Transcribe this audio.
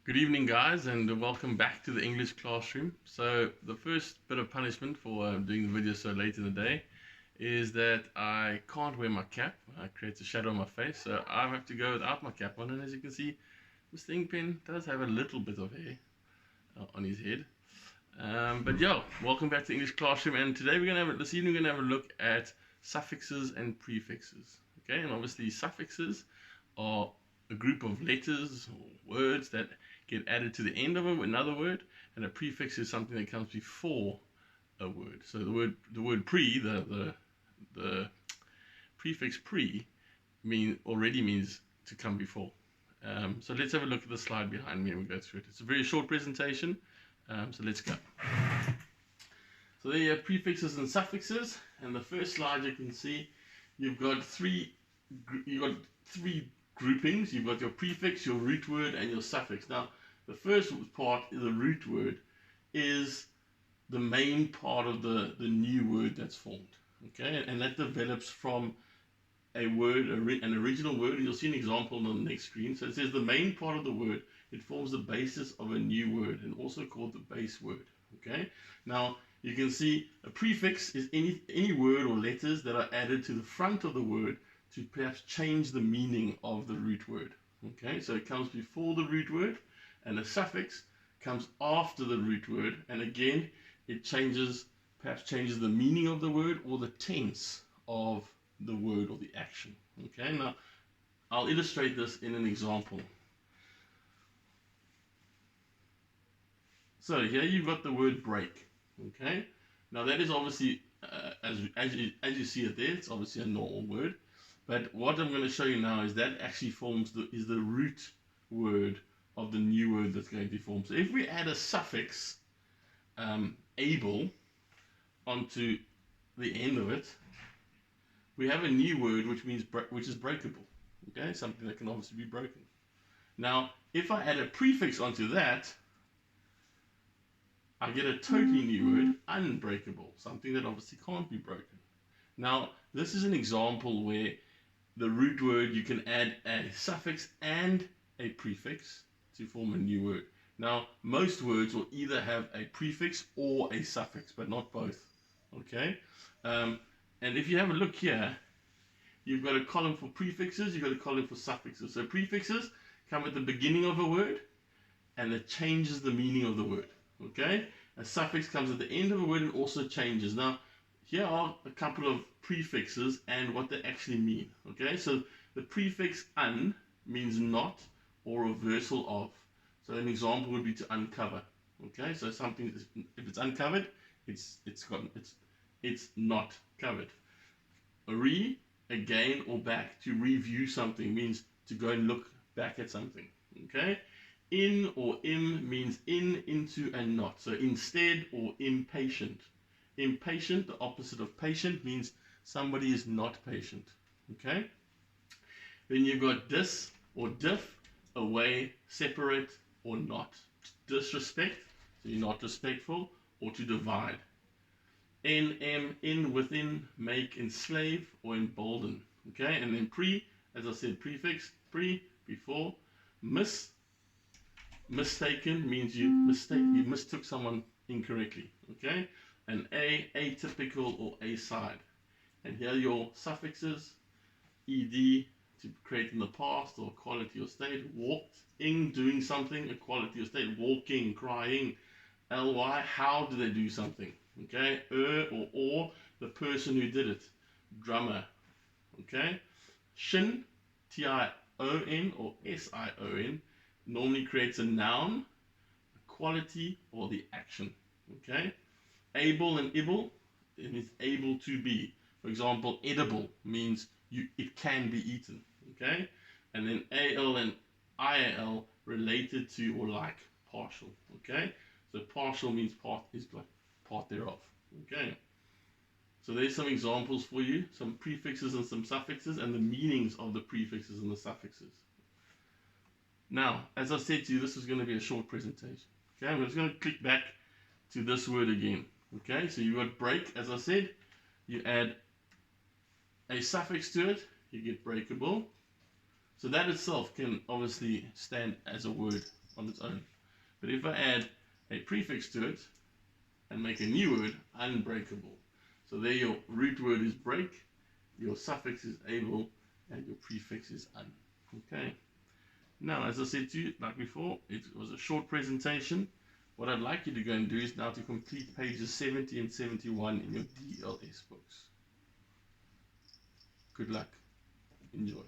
Good evening, guys, and welcome back to the English classroom. So, the first bit of punishment for doing the video so late in the day is that I can't wear my cap. It creates a shadow on my face, so I have to go without my cap on. And as you can see, Mr. Inkpen does have a little bit of hair on his head. But yeah, welcome back to English classroom. And today this evening we're gonna have a look at suffixes and prefixes. Okay, and obviously suffixes are a group of letters or words that get added to the end of another word, and a prefix is something that comes before a word. So the word pre, the prefix pre already means to come before. So let's have a look at the slide behind me and we'll go through it. It's a very short presentation, so let's go. So there you have prefixes and suffixes, and the first slide you can see you've got three groupings. You've got your prefix, your root word, and your suffix. Now, the first part, the root word, is the main part of the new word that's formed. Okay, and that develops from a word, an original word. You'll see an example on the next screen. So it says the main part of the word, it forms the basis of a new word, and also called the base word. Okay, now you can see a prefix is any word or letters that are added to the front of the word to perhaps change the meaning of the root word. Okay, so it comes before the root word, and a suffix comes after the root word, and again it perhaps changes the meaning of the word or the tense of the word or the action. Okay, now I'll illustrate this in an example. So here you've got the word break. Okay, now that is obviously as you see it there, it's obviously a normal word. But what I'm going to show you now is that actually is the root word of the new word that's going to form. So if we add a suffix able onto the end of it, we have a new word which is breakable. Okay, something that can obviously be broken. Now, if I add a prefix onto that, I get a totally new word, unbreakable, something that obviously can't be broken. Now, this is an example where the root word, you can add a suffix and a prefix to form a new word. Now, most words will either have a prefix or a suffix, but not both. Okay? And if you have a look here, you've got a column for prefixes, you've got a column for suffixes. So prefixes come at the beginning of a word, and it changes the meaning of the word. Okay? A suffix comes at the end of a word and also changes. Now, here are a couple of prefixes and what they actually mean. Okay, so the prefix un means not or reversal of. So an example would be to uncover. Okay, so something, if it's uncovered, it's not covered. Re, again or back, to review something means to go and look back at something. Okay, in or im means in, into, and not. So instead or impatient. Impatient, the opposite of patient, means somebody is not patient. Okay? Then you've got dis or diff, away, separate, or not. Disrespect, so you're not respectful, or to divide. In, within, make, enslave, or embolden. Okay? And then pre, as I said, prefix, before. Mistaken means you mistook someone incorrectly. Okay? And atypical or aside. And here are your suffixes: ed, to create in the past or quality or state; walked, in, doing something, a quality or state; walking, crying; ly, how do they do something? Okay? Or the person who did it; drummer. Okay? Shin, tion or sion, normally creates a noun, a quality, or the action. Okay? Able and able, it means able to be. For example, edible means it can be eaten. Okay? And then al and ial, related to or like, partial. Okay? So partial means part is like part thereof. Okay? So there's some examples for you, some prefixes and some suffixes, and the meanings of the prefixes and the suffixes. Now, as I said to you, this is going to be a short presentation. Okay, I'm just going to click back to this word again. Okay, so you've got break, as I said. You add a suffix to it, you get breakable. So that itself can obviously stand as a word on its own. But if I add a prefix to it and make a new word, unbreakable. So there your root word is break, your suffix is able, and your prefix is un. Okay. Now, as I said to you, like before, it was a short presentation. What I'd like you to go and do is now to complete pages 70 and 71 in your DLS books. Good luck. Enjoy.